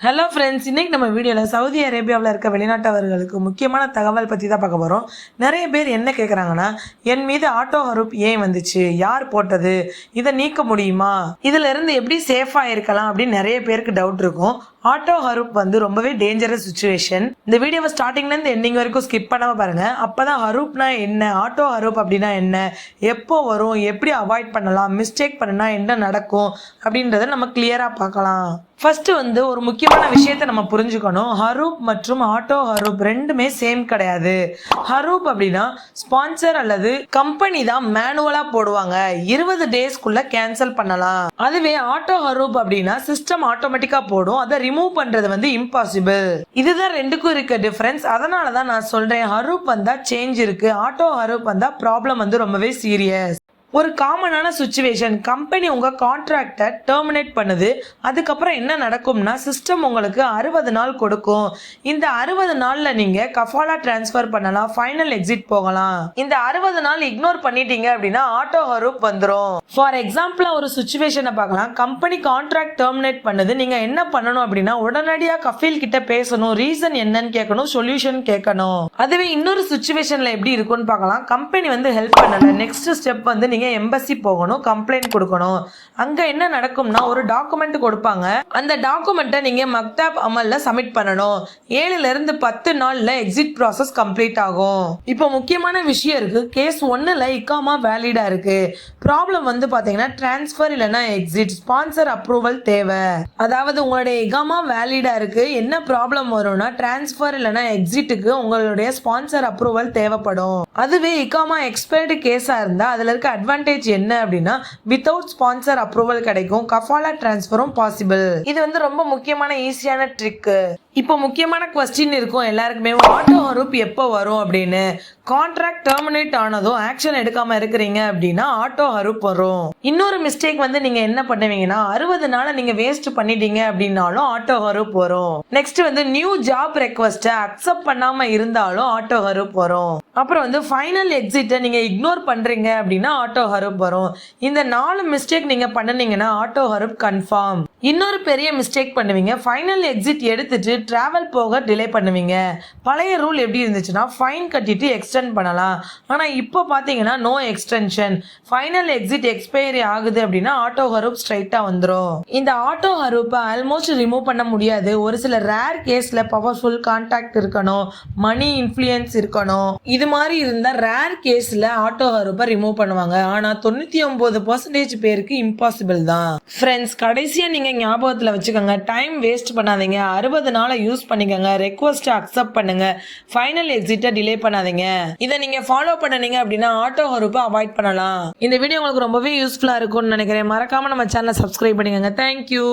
Hello friends, இன்னைக்கு நம்ம வீடியோவில் சவுதி அரேபியாவில் இருக்க வெளிநாட்டவர்களுக்கு முக்கியமான தகவல் பற்றி தான் பார்க்க போகிறோம். நிறைய பேர் என்ன கேட்குறாங்கன்னா, என் மீது ஆட்டோ ஹரூப் ஏன் வந்துச்சு, யார் போட்டது, இதை நீக்க முடியுமா, இதிலிருந்து எப்படி சேஃபாக இருக்கலாம் அப்படின்னு நிறைய பேருக்கு டவுட் இருக்கும். ஆட்டோ ஹரூப் ரொம்பவே டேஞ்சரஸ் சுச்சுவேஷன். இந்த வீடியோவை ஸ்டார்டிங்லேருந்து எண்டிங் வரைக்கும் ஸ்கிப் பண்ணாமல் பாருங்கள். அப்போ தான் ஹரூப்னா என்ன, ஆட்டோ ஹரூப் அப்படின்னா என்ன, எப்போ வரும், எப்படி அவாய்ட் பண்ணலாம், மிஸ்டேக் பண்ணினா என்ன நடக்கும் அப்படின்றத நம்ம கிளியராக பார்க்கலாம். ஃபர்ஸ்ட் ஒரு முக்கியமான விஷயத்தை நம்ம புரிஞ்சுக்கணும். ஹரூப் மற்றும் ஆட்டோ ஹரூப் ரெண்டுமே சேம் கிடையாது. ஹரூப் அப்படின்னா ஸ்பான்சர் அல்லது கம்பெனி தான் மேனுவலா போடுவாங்க, 20 டேஸ்க்குள்ள கேன்சல் பண்ணலாம். அதுவே ஆட்டோ ஹரூப் அப்படின்னா சிஸ்டம் ஆட்டோமேட்டிக்கா போடும், அதை ரிமூவ் பண்றது இம்பாசிபிள். இதுதான் ரெண்டுக்கும் இருக்க டிஃபரன்ஸ். அதனாலதான் நான் சொல்றேன், ஹரூப் வந்தா சேஞ்ச் இருக்கு, ஆட்டோ ஹரூப் வந்தா ப்ராப்ளம் ரொம்பவே சீரியஸ். ஒரு காமனான சுச்சுவேஷன், கம்பெனி உங்கள் கான்ட்ராக்டை டெர்மினேட் பண்ணுது. அதுக்கப்புறம் என்ன நடக்கும்னா, சிஸ்டம் உங்களுக்கு 60 நாள் கொடுக்கும். இந்த 60 நாளில் நீங்கள் கஃபாலா டிரான்ஸ்ஃபர் பண்ணலாம், ஃபைனல் எக்ஸிட் போகலாம். இந்த 60 நாள் இக்னோர் பண்ணிட்டீங்க அப்படின்னா ஆட்டோ ஹரூப் வந்துடும். ஃபார் எக்ஸாம்பிளாக ஒரு சுச்சுவேஷனை பார்க்கலாம். கம்பெனி கான்ட்ராக்ட் டெர்மினேட் பண்ணுது. நீங்கள் என்ன பண்ணணும் அப்படின்னா, உடனடியாக கஃபீல் கிட்ட பேசணும், ரீசன் என்னன்னு கேட்கணும், சொல்யூஷன் கேட்கணும். அதுவே இன்னொரு சுச்சுவேஷனில் எப்படி இருக்கும்னு பார்க்கலாம். கம்பெனி ஹெல்ப் பண்ணல, நெக்ஸ்ட் ஸ்டெப் நீங்கள் எம்பசி போகணும், கம்ப்ளைண்ட் கொடுக்கணும். அங்க என்ன நடக்கும்னா, ஒரு டாக்குமெண்ட் கொடுப்பாங்க. அந்த டாக்குமெண்ட்டை நீங்க மக்தாப் அமல்ல சப்மிட் பண்ணணும். 7 இருந்து 10 நாள்ல எக்ஸிட் ப்ராசஸ் கம்ப்ளீட் ஆகும். இப்போ முக்கியமான விஷயம் இருக்கு. கேஸ் 1ல இக்காமா வேலிடா இருக்கு. ப்ராப்ளம் பாத்தீங்கன்னா டிரான்ஸ்ஃபர் இல்லைன்னா எக்ஸிட், ஸ்பான்சர் அப்ரூவல் தேவை. அதாவது உங்களுடைய இகாமா வேலிடா இருக்கு, என்ன ப்ராப்ளம் வரும்னா டிரான்ஸ்ஃபர் இல்லைன்னா எக்ஸிட்டுக்கு உங்களுடைய ஸ்பான்சர் அப்ரூவல் தேவைப்படும். அதுவே இகாமா எக்ஸ்பயர்டு கேஸா இருந்தா அதுல இருக்க அட்வான்டேஜ் என்ன அப்படின்னா, வித்தவுட் ஸ்பான்சர் அப்ரூவல் கிடைக்கும், கஃபாலா டிரான்ஸ்ஃபரும் பாசிபிள். இது ரொம்ப முக்கியமான ஈஸியான ட்ரிக். இப்போ முக்கியமான கொஸ்டின் இருக்கும் எல்லாருக்குமே, ஆட்டோ ஹரூப் எப்போ வரும் அப்படின்னு. கான்ட்ராக்ட் டெர்மினேட் ஆனதும் ஆக்ஷன் எடுக்காம இருக்கிறீங்க அப்படின்னா ஆட்டோ ஹரூப் வரும். இன்னொரு மிஸ்டேக் நீங்க என்ன பண்ணுவீங்கன்னா, 60 நாளை நீங்க வேஸ்ட் பண்ணிட்டீங்க அப்படின்னாலும் ஆட்டோ ஹரூப் வரும். Next new job request accept பண்ணாம இருந்தாலும் ஆட்டோ ஹரூப் வரும். அப்புறம் ஃபைனல் எக்ஸிட்டை நீங்க இக்னோர் பண்றீங்க அப்படின்னா ஆட்டோ ஹரூப் வரும். இந்த 4 மிஸ்டேக் நீங்க பண்ணீங்கன்னா ஆட்டோ ஹரூப் கன்ஃபார்ம். இன்னொரு பெரிய மிஸ்டேக் பண்ணுவீங்க, ஃபைனல் எக்ஸிட் எடுத்துட்டு டிராவல் போக டிலே பண்ணுவீங்க. பழைய ரூல் எப்படி இருந்துச்சுன்னா, ஃபைன் கட்டிட்டு எக்ஸ்டெண்ட் பண்ணலாம். ஆனால் இப்போ பார்த்தீங்கன்னா no extension. Final exit expiry ஆகுது அப்படின்னா ஆட்டோ ஹரூப் ஸ்ட்ரைட்டாக வந்துடும். இந்த ஆட்டோ ஹரூப்பை ஆல்மோஸ்ட் ரிமூவ் பண்ண முடியாது. ஒரு சில ரேர் கேஸில் பவர்ஃபுல் கான்டாக்ட் இருக்கணும், மணி இன்ஃப்ளூயன்ஸ் இருக்கணும். இது மாதிரி இருந்தால் ரேர் கேஸில் ஆட்டோ ஹரூப்பை ரிமூவ் பண்ணுவாங்க. ஆனால் 99% பேருக்கு இம்பாசிபிள் தான். ஃப்ரெண்ட்ஸ், கடைசியாக நீங்கள் ஞாபகத்தில் வச்சுக்கோங்க, டைம் வேஸ்ட் பண்ணாதீங்க. 60 நாளை யூஸ் பண்ணிக்கோங்க, ரெக்வஸ்ட்டை அக்செப்ட் பண்ணுங்க, ஃபைனல் எக்ஸிட்டை டிலே பண்ணாதீங்க. இதை நீங்க ஃபாலோ பண்ணீங்க அப்படின்னா ஆட்டோ ஹரூப்பை அவாய்ட் பண்ணலாம். இந்த வீடியோ உங்களுக்கு ரொம்பவே யூஸ்ஃபுல்லா இருக்கும்னு நினைக்கிறேன். மறக்காம நம்ம சேனலை சப்ஸ்கிரைப் பண்ணிக்கோங்க. தேங்க்யூ.